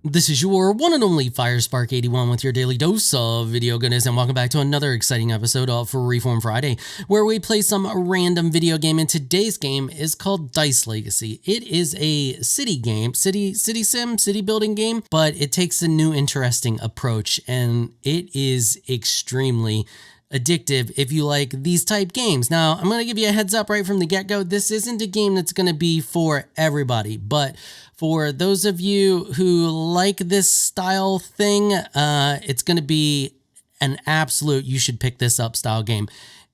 This is your one and only 𝐸𝑠park81 with your daily dose of video goodness, and welcome back to another exciting episode of Freeform Friday, where we play some random video game. And today's game is called Dice Legacy. It is a city game, city building game, but it takes a new interesting approach, and it is extremely addictive if you like these type games. Now, I'm going to give you a heads up right from the get-go. This isn't a game that's going to be for everybody, but for those of you who like this style thing, it's going to be an absolute you should pick this up style game.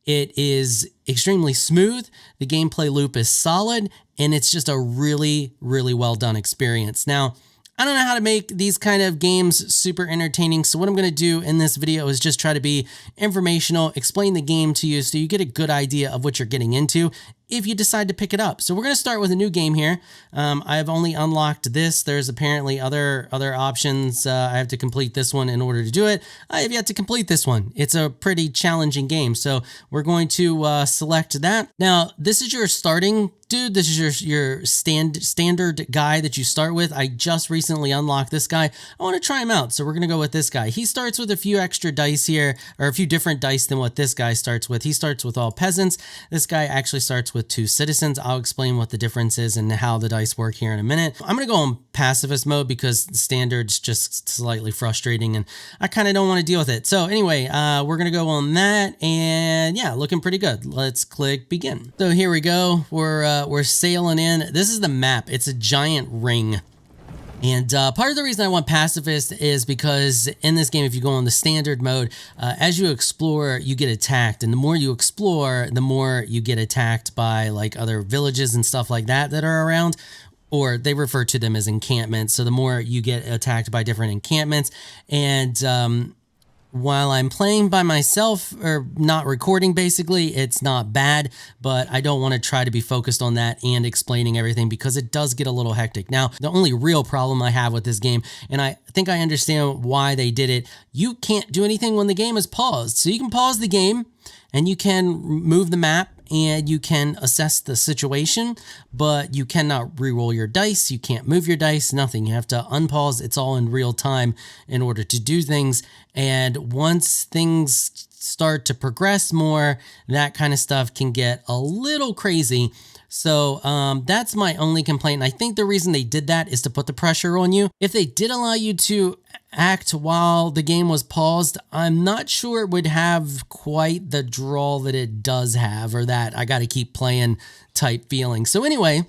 It is extremely smooth, the gameplay loop is solid, and it's just a really, really well done experience. Now, I don't know how to make these kind of games super entertaining, so what I'm going to do in this video is just try to be informational, explain the game to you so you get a good idea of what you're getting into if you decide to pick it up. So we're going to start with a new game here. I've only unlocked this. There's apparently other options. I have to complete this one in order to do it. I have yet to complete this one. It's a pretty challenging game, so we're going to select that. Now, this is your starting dude. This is your standard guy that you start with. I just recently unlocked this guy. I want to try him out, so we're going to go with this guy. He starts with a few extra dice here, or a few different dice than what this guy starts with. He starts with all peasants. This guy actually starts with 2 citizens. I'll explain what the difference is and how the dice work here in a minute. I'm going to go on pacifist mode because standard's just slightly frustrating and I kind of don't want to deal with it. So anyway, we're going to go on that, and yeah, looking pretty good. Let's click begin. So here we go. We're sailing in. This is the map. It's a giant ring. And part of the reason I want pacifist is because in this game, if you go on the standard mode, as you explore, you get attacked. And the more you explore, the more you get attacked by like other villages and stuff like that are around, or they refer to them as encampments. So the more you get attacked by different encampments. And while I'm playing by myself or not recording, basically, it's not bad, but I don't want to try to be focused on that and explaining everything because it does get a little hectic. Now, the only real problem I have with this game, and I think I understand why they did it, you can't do anything when the game is paused. So you can pause the game and you can move the map and you can assess the situation, but you cannot re-roll your dice. You can't move your dice, nothing. You have to unpause. It's all in real time in order to do things. And once things start to progress more, that kind of stuff can get a little crazy. So that's my only complaint. And I think the reason they did that is to put the pressure on you. If they did allow you to act while the game was paused, I'm not sure it would have quite the draw that it does have, or that I got to keep playing type feeling. So anyway,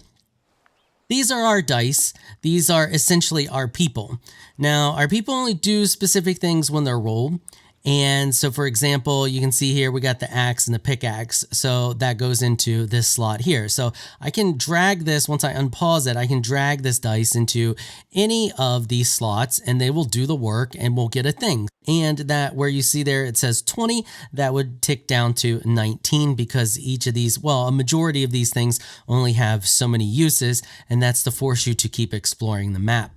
these are our dice. These are essentially our people. Now, our people only do specific things when they're rolled. And so, for example, you can see here we got the axe and the pickaxe. So that goes into this slot here. So I can drag this, once I unpause it, I can drag this dice into any of these slots and they will do the work and we'll get a thing. And that where you see there, it says 20, that would tick down to 19 because each of these, well, a majority of these things only have so many uses, and that's to force you to keep exploring the map.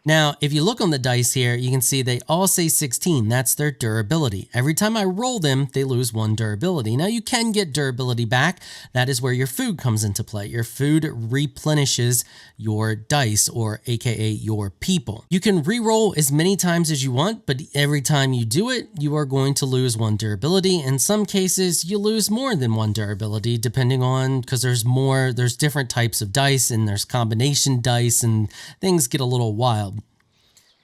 Now, if you look on the dice here, you can see they all say 16. That's their durability. Every time I roll them, they lose 1 durability. Now, you can get durability back. That is where your food comes into play. Your food replenishes your dice, or AKA your people. You can re-roll as many times as you want, but every time you do it, you are going to lose 1 durability. In some cases, you lose more than 1 durability, depending on, because there's different types of dice and there's combination dice and things get a little wild.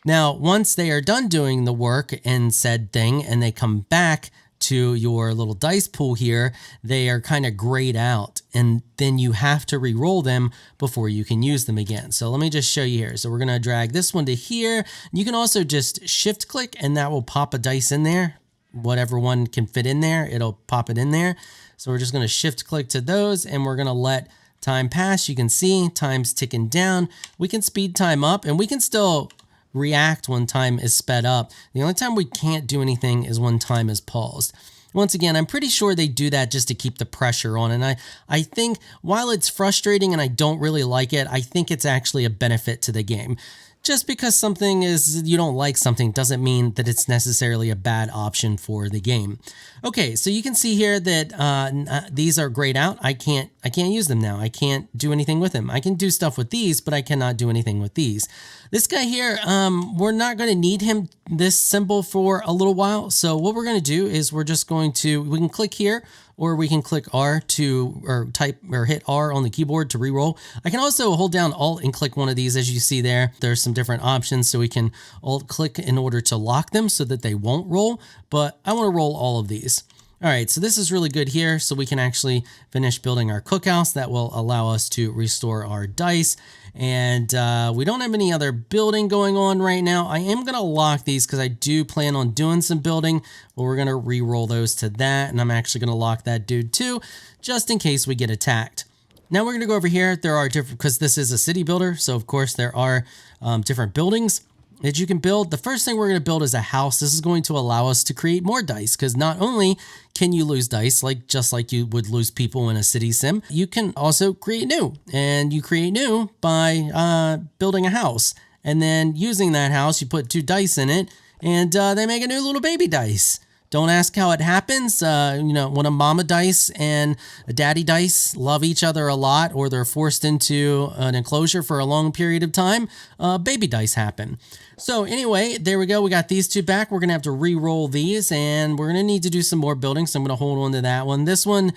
Now, once they are done doing the work in said thing and they come back to your little dice pool here, they are kind of grayed out, and then you have to re-roll them before you can use them again. So let me just show you here. So we're going to drag this one to here. You can also just shift click and that will pop a dice in there. Whatever one can fit in there, it'll pop it in there. So we're just going to shift click to those and we're going to let time pass. You can see time's ticking down. We can speed time up and we can still react when time is sped up. The only time we can't do anything is when time is paused. Once again, I'm pretty sure they do that just to keep the pressure on. And I think while it's frustrating and I don't really like it, I think it's actually a benefit to the game. just because something is, you don't like something doesn't mean that it's necessarily a bad option for the game. Okay, so you can see here that these are grayed out. I can't use them now. I can't do anything with them. I can do stuff with these, but I cannot do anything with these. This guy here, we're not going to need him, this symbol, for a little while. So what we're going to do is we're just going to, we can click here, or we can click R to, or type or hit R on the keyboard to re-roll. I can also hold down Alt and click one of these, as you see there. There's some different options, so we can Alt click in order to lock them so that they won't roll, but I want to roll all of these. All right, so this is really good here, so we can actually finish building our cookhouse. That will allow us to restore our dice. And we don't have any other building going on right now. I am going to lock these because I do plan on doing some building, but we're going to re-roll those to that. And I'm actually going to lock that dude too, just in case we get attacked. Now we're going to go over here. There are different, because this is a city builder, so of course there are different buildings that you can build. The first thing we're going to build is a house. This is going to allow us to create more dice, because not only can you lose dice, just like you would lose people in a city sim, you can also create new. And you create new by building a house. And then using that house, you put 2 dice in it, and they make a new little baby dice. Don't ask how it happens. You know, when a mama dice and a daddy dice love each other a lot, or they're forced into an enclosure for a long period of time, baby dice happen. So anyway, there we go. We got these 2 back. We're going to have to re-roll these, and we're going to need to do some more building. So I'm going to hold on to that one. This one,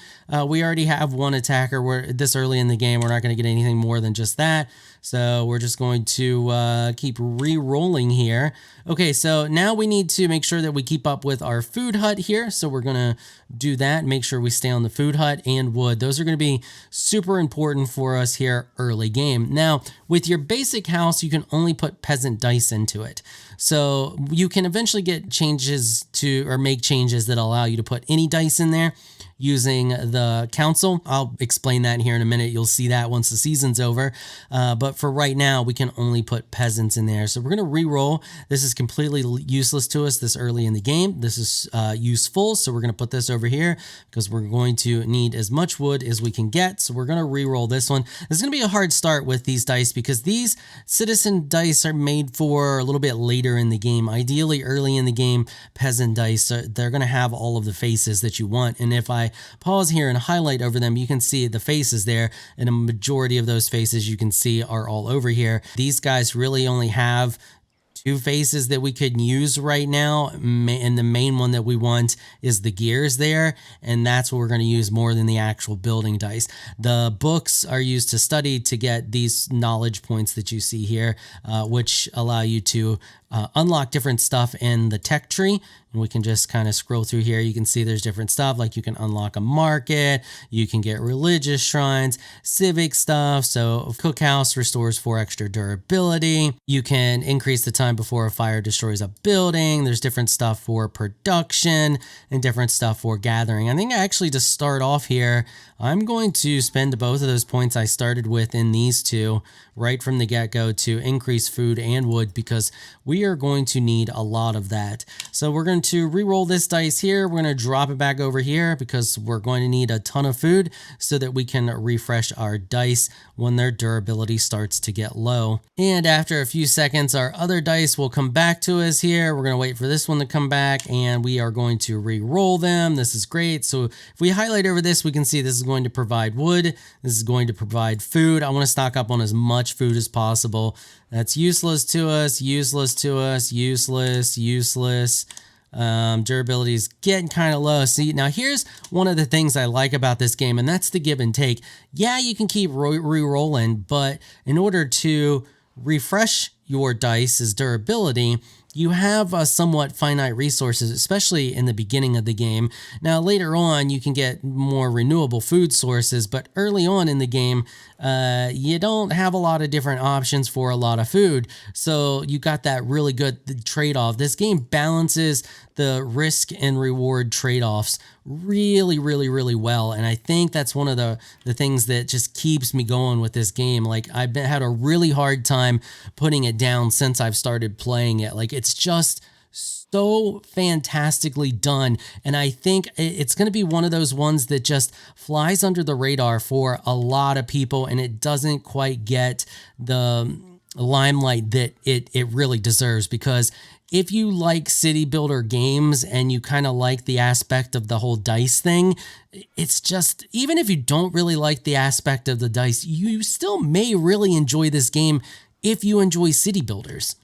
we already have 1 attacker. We're this early in the game. We're not going to get anything more than just that. So we're just going to keep re-rolling here. Okay, so now we need to make sure that we keep up with our food hut here. So we're going to do that. Make sure we stay on the food hut and wood. Those are going to be super important for us here early game. Now, with your basic house, you can only put peasant dice into it. So you can eventually get changes to, or make changes that allow you to put any dice in there using the council. I'll explain that here in a minute. You'll see that once the season's over. But for right now, we can only put peasants in there. So we're going to re-roll. This is completely useless to us this early in the game. This is useful. So we're going to put this over here because we're going to need as much wood as we can get. So we're going to re-roll this one. This is going to be a hard start with these dice because these citizen dice are made for a little bit later in the game. Ideally, early in the game, peasant dice, they're going to have all of the faces that you want. And if I pause here and highlight over them, you can see the faces there, and a majority of those faces you can see are all over here. These guys really only have 2 faces that we could use right now, and the main one that we want is the gears there, and that's what we're going to use more than the actual building dice. The books are used to study to get these knowledge points that you see here, which allow you to unlock different stuff in the tech tree. And we can just kind of scroll through here. You can see there's different stuff, like you can unlock a market, you can get religious shrines, civic stuff. So cookhouse restores 4 extra durability. You can increase the time before a fire destroys a building. There's different stuff for production and different stuff for gathering. I think actually to start off here, I'm going to spend both of those points I started with in these 2 right from the get-go to increase food and wood, because we are going to need a lot of that. So we're going to re-roll this dice here. We're going to drop it back over here because we're going to need a ton of food so that we can refresh our dice when their durability starts to get low. And after a few seconds, our other dice will come back to us here. We're going to wait for this one to come back, and we are going to re-roll them. This is great. So if we highlight over this, we can see this is going to provide wood. This is going to provide food. I want to stock up on as much food as possible. That's useless to us, useless to us, useless, useless. Durability is getting kind of low. See, now here's one of the things I like about this game, and that's the give and take. Yeah, you can keep re-rolling, but in order to refresh your dice's durability, you have somewhat finite resources, especially in the beginning of the game. Now, later on, you can get more renewable food sources, but early on in the game, you don't have a lot of different options for a lot of food. So you got that really good trade-off. This game balances the risk and reward trade-offs really, really, really well. And I think that's one of the things that just keeps me going with this game. Like, I've had a really hard time putting it down since I've started playing it. Like, it's just so fantastically done. And I think it's going to be one of those ones that just flies under the radar for a lot of people, and it doesn't quite get the limelight that it really deserves, because if you like city builder games and you kind of like the aspect of the whole dice thing, it's just, even if you don't really like the aspect of the dice, you still may really enjoy this game if you enjoy city builders.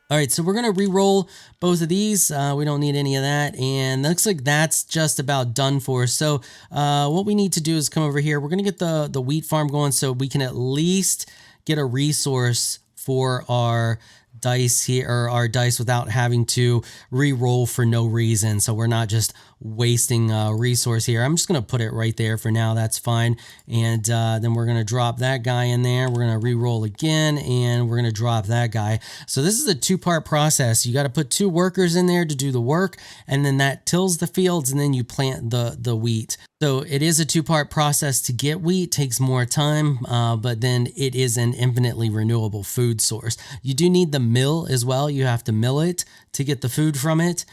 All right, so we're going to re-roll both of these. We don't need any of that. And looks like that's just about done for us. So what we need to do is come over here. We're going to get the wheat farm going so we can at least get a resource for our dice here, or our dice, without having to re-roll for no reason. So we're not just wasting a resource here. I'm just going to put it right there for now. That's fine. And then we're going to drop that guy in there. We're going to re-roll again, and we're going to drop that guy. So this is a two-part process. You got to put 2 workers in there to do the work, and then that tills the fields, and then you plant the wheat. So it is a 2-part process to get wheat. It takes more time, but then it is an infinitely renewable food source. You do need the mill as well. You have to mill it to get the food from it.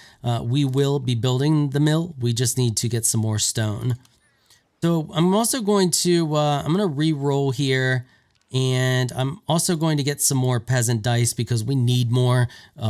We will be building the mill. We just need to get some more stone. So I'm also going to, I'm going to re-roll here, and I'm also going to get some more peasant dice because we need more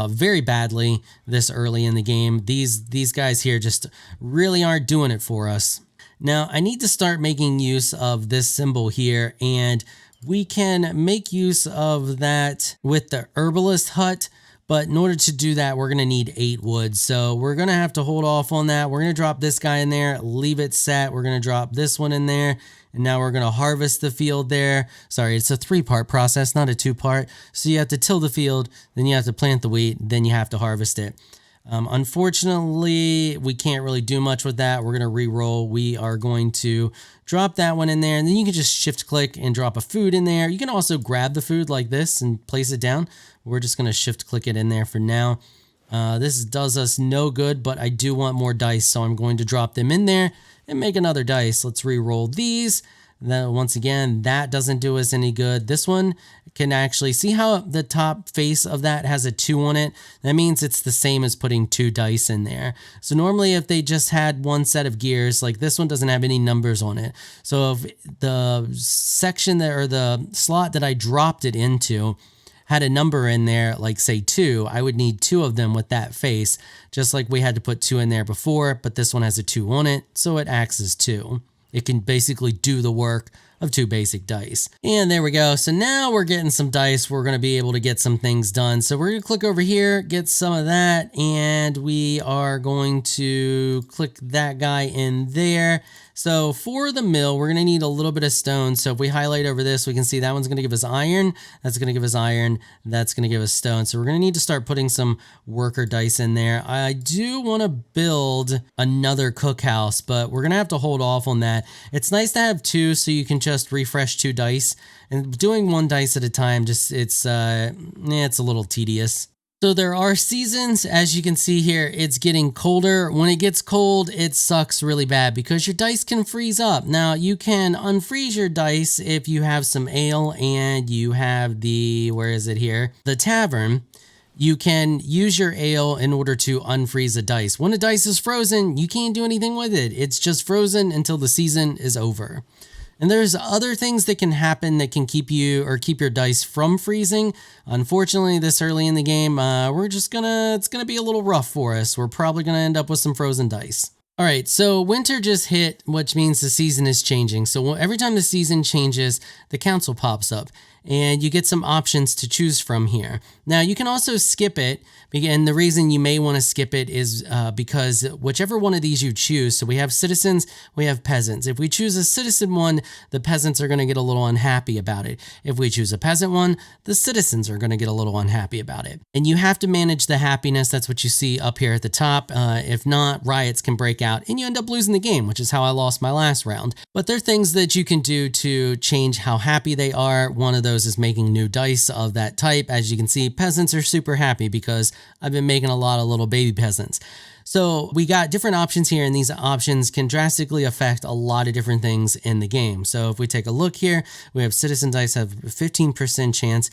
very badly this early in the game. These guys here just really aren't doing it for us. Now, I need to start making use of this symbol here, and we can make use of that with the herbalist hut, but in order to do that, we're going to need 8 wood. So we're going to have to hold off on that. We're going to drop this guy in there, leave it set. We're going to drop this one in there, and now we're going to harvest the field there. Sorry, it's a 3-part process, not a 2-part. So you have to till the field, then you have to plant the wheat, then you have to harvest it. Unfortunately, we can't really do much with that. We're going to re-roll. We are going to drop that one in there, and then you can just shift click and drop a food in there. You can also grab the food like this and place it down. We're just going to shift click it in there for now. This does us no good, but I do want more dice, so I'm going to drop them in there and make another dice. Let's re-roll these. Then once again, that doesn't do us any good. This one can actually see how the top face of that has a 2 on it. That means it's the same as putting 2 dice in there. So normally if they just had 1 set of gears, like this one doesn't have any numbers on it. So if the section that, or the slot that I dropped it into, had a number in there, like say 2, I would need 2 of them with that face, just like we had to put 2 in there before, but this one has a 2 on it, so it acts as 2. It can basically do the work of 2 basic dice. And there we go. So now we're getting some dice. We're going to be able to get some things done. So we're going to click over here, get some of that, and we are going to click that guy in there. So for the mill, we're going to need a little bit of stone. So if we highlight over this, we can see that one's going to give us iron. That's going to give us iron. That's going to give us stone. So we're going to need to start putting some worker dice in there. I do want to build another cookhouse, but we're going to have to hold off on that. It's nice to have 2 so you can just refresh 2 dice. And doing 1 dice at a time, just it's a little tedious. So there are seasons, as you can see here, it's getting colder. When it gets cold, it sucks really bad because your dice can freeze up. Now you can unfreeze your dice if you have some ale and you have the, where is it here? The tavern. You can use your ale in order to unfreeze a dice. When a dice is frozen, you can't do anything with it. It's just frozen until the season is over. And there's other things that can happen that can keep you, or keep your dice from freezing. Unfortunately, this early in the game, it's gonna be a little rough for us. We're probably gonna end up with some frozen dice. All right, so winter just hit, which means the season is changing. So every time the season changes, the council pops up and you get some options to choose from here. Now you can also skip it, and the reason you may want to skip it is because whichever one of these you choose, so we have citizens, we have peasants. If we choose a citizen one, the peasants are going to get a little unhappy about it. If we choose a peasant one, the citizens are going to get a little unhappy about it. And you have to manage the happiness. That's what you see up here at the top. If not, riots can break out and you end up losing the game, which is how I lost my last round. But there are things that you can do to change how happy they are. One of those is making new dice of that type. As you can see, peasants are super happy because I've been making a lot of little baby peasants. So we got different options here, and these options can drastically affect a lot of different things in the game. So if we take a look here, we have citizen dice have 15% chance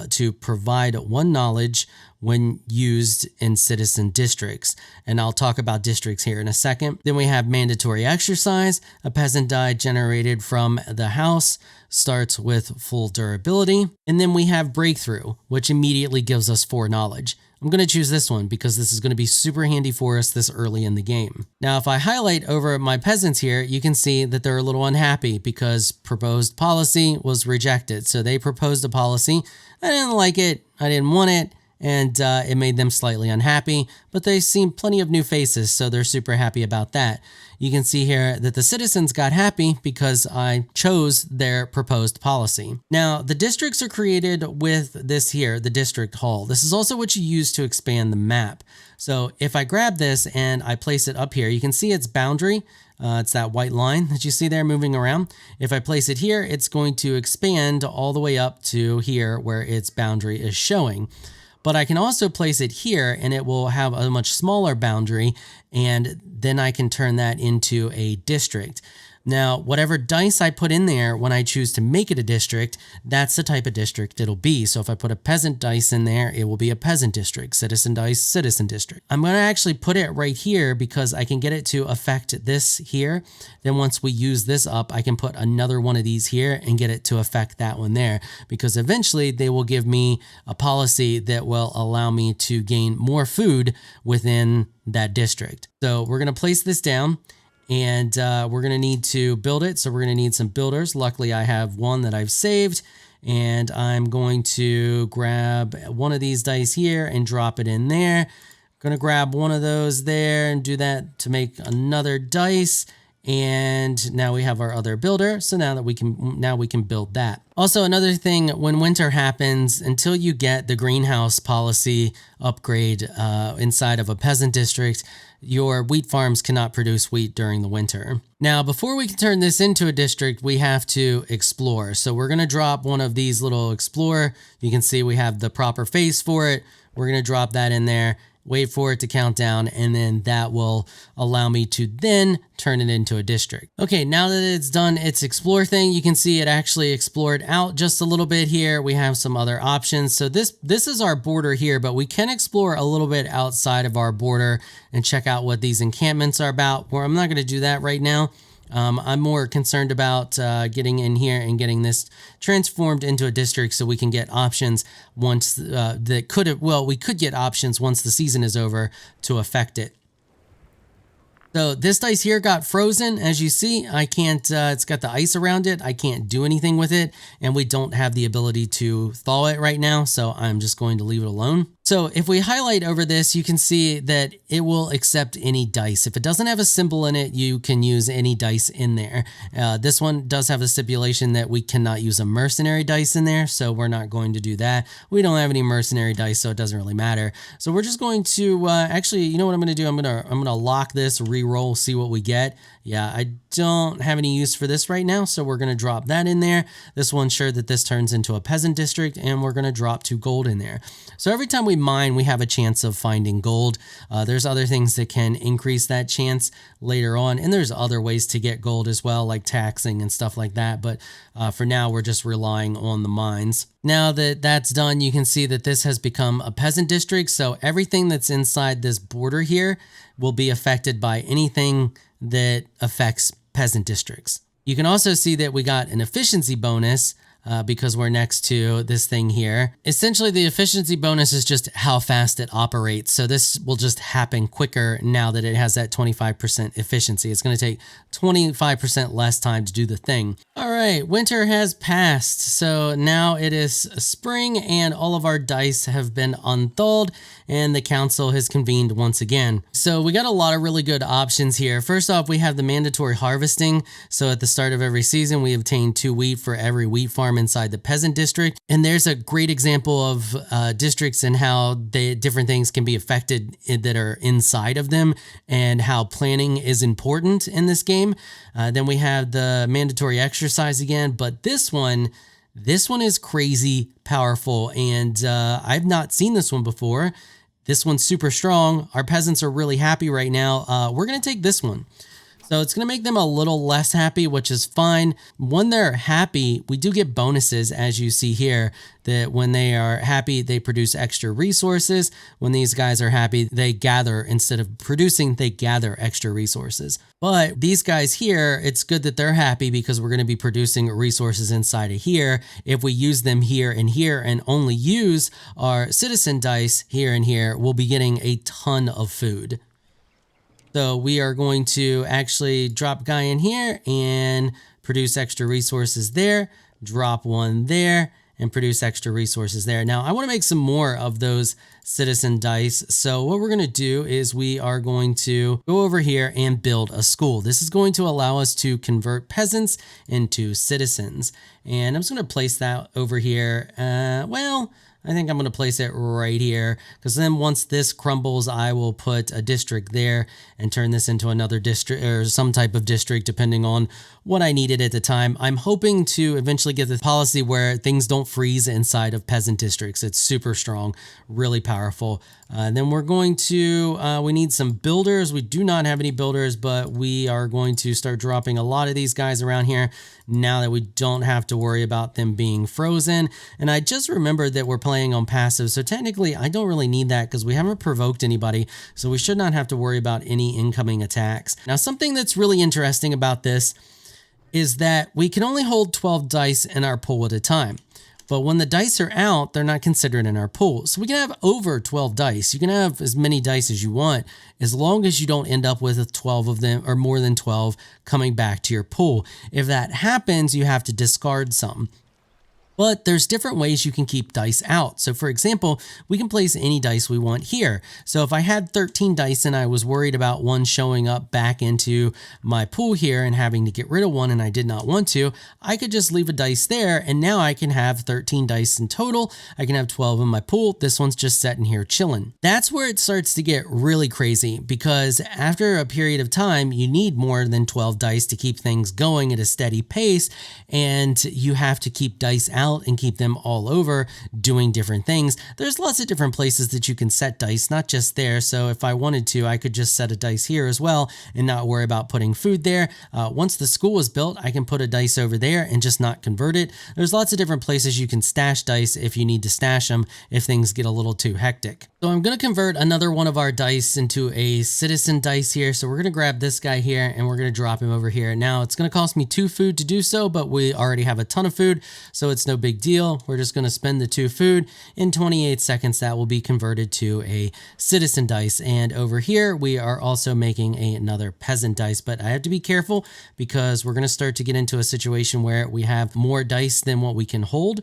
to provide 1 knowledge, when used in citizen districts. And I'll talk about districts here in a second. Then we have mandatory exercise. A peasant die generated from the house starts with full durability. And then we have breakthrough, which immediately gives us 4 knowledge. I'm going to choose this one because this is going to be super handy for us this early in the game. Now, if I highlight over my peasants here, you can see that they're a little unhappy because proposed policy was rejected. So they proposed a policy. I didn't like it. I didn't want it. And it made them slightly unhappy, but they see plenty of new faces, so they're super happy about that. You can see here that the citizens got happy because I chose their proposed policy. Now, the districts are created with this here, the district hall. This is also what you use to expand the map. So if I grab this and I place it up here, you can see its boundary. It's that white line that you see there moving around. If I place it here, it's going to expand all the way up to here where its boundary is showing. But I can also place it here and it will have a much smaller boundary, and then I can turn that into a district. Now, whatever dice I put in there when I choose to make it a district, that's the type of district it'll be. So if I put a peasant dice in there, it will be a peasant district, citizen dice, citizen district. I'm going to actually put it right here because I can get it to affect this here. Then once we use this up, I can put another one of these here and get it to affect that one there, because eventually they will give me a policy that will allow me to gain more food within that district. So we're going to place this down. And we're going to need to build it. So we're going to need some builders. Luckily, I have one that I've saved. And I'm going to grab one of these dice here and drop it in there. I'm going to grab one of those there and do that to make another dice. And now we have our other builder. So now we can build that. Also, another thing, when winter happens, until you get the greenhouse policy upgrade inside of a peasant district, your wheat farms cannot produce wheat during the winter. Now, before we can turn this into a district, we have to explore. So we're going to drop one of these little explorer. You can see we have the proper face for it. We're going to drop that in there. Wait for it to count down, and then that will allow me to then turn it into a district. Okay, now that it's done its explore thing, you can see it actually explored out just a little bit here. We have some other options. So this is our border here, but we can explore a little bit outside of our border and check out what these encampments are about. Well, I'm not going to do that right now. I'm more concerned about getting in here and getting this transformed into a district so we can get options once we could get options once the season is over to affect it. So this dice here got frozen. As you see, I can't, it's got the ice around it. I can't do anything with it, and we don't have the ability to thaw it right now. So I'm just going to leave it alone. So if we highlight over this, you can see that it will accept any dice. If it doesn't have a symbol in it, you can use any dice in there. This one does have a stipulation that we cannot use a mercenary dice in there, so we're not going to do that. We don't have any mercenary dice, so it doesn't really matter. So we're just going to, actually, you know what I'm going to do? I'm going to lock this, re-roll, see what we get. Yeah, I don't have any use for this right now, so we're going to drop that in there. This will ensure that this turns into a peasant district, and we're going to drop 2 gold in there. So every time we mine, we have a chance of finding gold. There's other things that can increase that chance later on, and there's other ways to get gold as well, like taxing and stuff like that. But for now, we're just relying on the mines. Now that that's done, you can see that this has become a peasant district. So everything that's inside this border here will be affected by anything that affects peasant districts. You can also see that we got an efficiency bonus because we're next to this thing here. Essentially, the efficiency bonus is just how fast it operates. So this will just happen quicker now that it has that 25% efficiency. It's going to take 25% less time to do the thing. All right, winter has passed. So now it is spring and all of our dice have been unthawed and the council has convened once again. So we got a lot of really good options here. First off, we have the mandatory harvesting. So at the start of every season, we obtain 2 wheat for every wheat farm inside the peasant district. And there's a great example of districts and how different things can be affected that are inside of them and how planning is important in this game. Then we have the mandatory exercise again, but this one is crazy powerful, and I've not seen this one before. This one's super strong. Our peasants are really happy right now. We're going to take this one. So it's going to make them a little less happy, which is fine. When they're happy, we do get bonuses, as you see here, that when they are happy, they produce extra resources. When these guys are happy, they gather, instead of producing, they gather extra resources. But these guys here, it's good that they're happy because we're going to be producing resources inside of here. If we use them here and only use our citizen dice here and here, we'll be getting a ton of food. So we are going to actually drop guy in here and produce extra resources there, drop one there, and produce extra resources there. Now I want to make some more of those citizen dice. So what we're going to do is we are going to go over here and build a school. This is going to allow us to convert peasants into citizens. And I'm just going to place that over here. I think I'm going to place it right here, because then once this crumbles, I will put a district there and turn this into another district, or some type of district, depending on what I needed at the time. I'm hoping to eventually get the policy where things don't freeze inside of peasant districts. It's super strong, really powerful. Then we're going to, we need some builders. We do not have any builders, but we are going to start dropping a lot of these guys around here now that we don't have to worry about them being frozen. And I just remembered that we're playing on passive, so technically I don't really need that because we haven't provoked anybody, so we should not have to worry about any incoming attacks. Now, something that's really interesting about this is that we can only hold 12 dice in our pool at a time. But when the dice are out, they're not considered in our pool. So we can have over 12 dice. You can have as many dice as you want, as long as you don't end up with 12 of them or more than 12 coming back to your pool. If that happens, you have to discard some. But there's different ways you can keep dice out. So for example, we can place any dice we want here. So if I had 13 dice and I was worried about one showing up back into my pool here and having to get rid of one and I did not want to, I could just leave a dice there and now I can have 13 dice in total. I can have 12 in my pool. This one's just sitting here chilling. That's where it starts to get really crazy, because after a period of time, you need more than 12 dice to keep things going at a steady pace, and you have to keep dice out and keep them all over doing different things. There's lots of different places that you can set dice, not just there. So if I wanted to, I could just set a dice here as well and not worry about putting food there. Once the school is built, I can put a dice over there and just not convert it. There's lots of different places you can stash dice if you need to stash them if things get a little too hectic. So I'm going to convert another one of our dice into a citizen dice here. So we're going to grab this guy here and we're going to drop him over here. Now it's going to cost me 2 food to do so, but we already have a ton of food, so it's no big deal. We're just going to spend the 2 food. In 28 seconds, that will be converted to a citizen dice. And over here, we are also making another peasant dice, but I have to be careful because we're going to start to get into a situation where we have more dice than what we can hold.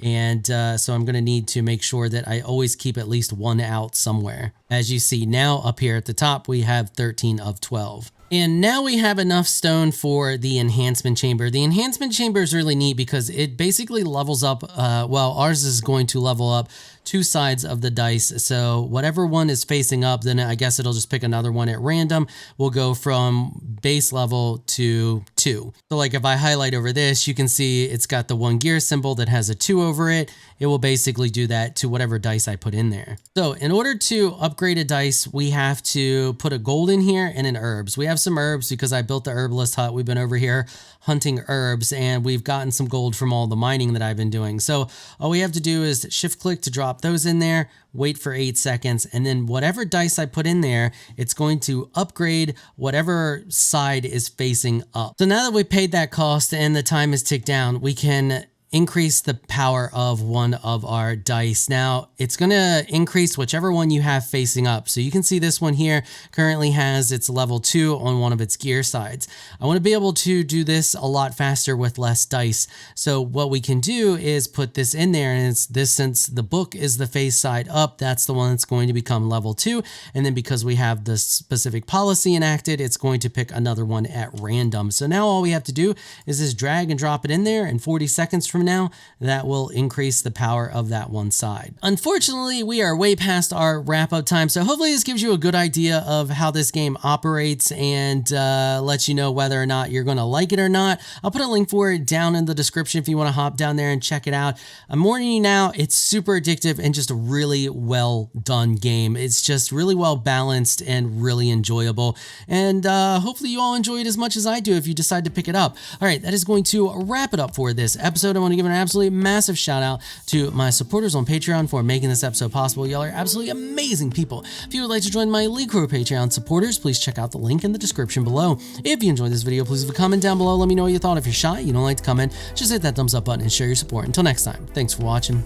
And so I'm going to need to make sure that I always keep at least one out somewhere. As you see now up here at the top, we have 13 of 12. And now we have enough stone for the enhancement chamber. The enhancement chamber is really neat because it basically levels up, well, ours is going to level up 2 sides of the dice. So whatever one is facing up, then I guess it'll just pick another one at random. We'll go from base level to 2. So like if I highlight over this, you can see it's got the 1 gear symbol that has a 2 over it. It will basically do that to whatever dice I put in there. So in order to upgrade a dice, we have to put a gold in here and an herbs. We have some herbs because I built the herbalist hut. We've been over here hunting herbs and we've gotten some gold from all the mining that I've been doing. So all we have to do is shift click to drop those in there, wait for 8 seconds, and then whatever dice I put in there, it's going to upgrade whatever side is facing up. So now that we paid that cost and the time is ticked down, we can increase the power of one of our dice. Now it's going to increase whichever one you have facing up. So you can see this one here currently has its level 2 on one of its gear sides. I want to be able to do this a lot faster with less dice. So what we can do is put this in there, and it's this, since the book is the face side up, that's the one that's going to become level 2. And then because we have the specific policy enacted, it's going to pick another one at random. So now all we have to do is just drag and drop it in there, and 40 seconds from now, that will increase the power of that one side. Unfortunately, we are way past our wrap-up time, so hopefully this gives you a good idea of how this game operates and lets you know whether or not you're going to like it or not. I'll put a link for it down in the description if you want to hop down there and check it out. I'm warning you now, it's super addictive and just a really well done game. It's just really well balanced and really enjoyable, and hopefully you all enjoy it as much as I do if you decide to pick it up. All right, that is going to wrap it up for this episode. I want to give an absolutely massive shout out to my supporters on Patreon for making this episode possible. Y'all are absolutely amazing people. If you would like to join my Elite Crew Patreon supporters, please check out the link in the description below. If you enjoyed this video, please leave a comment down below. Let me know what you thought. If you're shy, you don't like to comment, just hit that thumbs up button and share your support. Until next time, thanks for watching.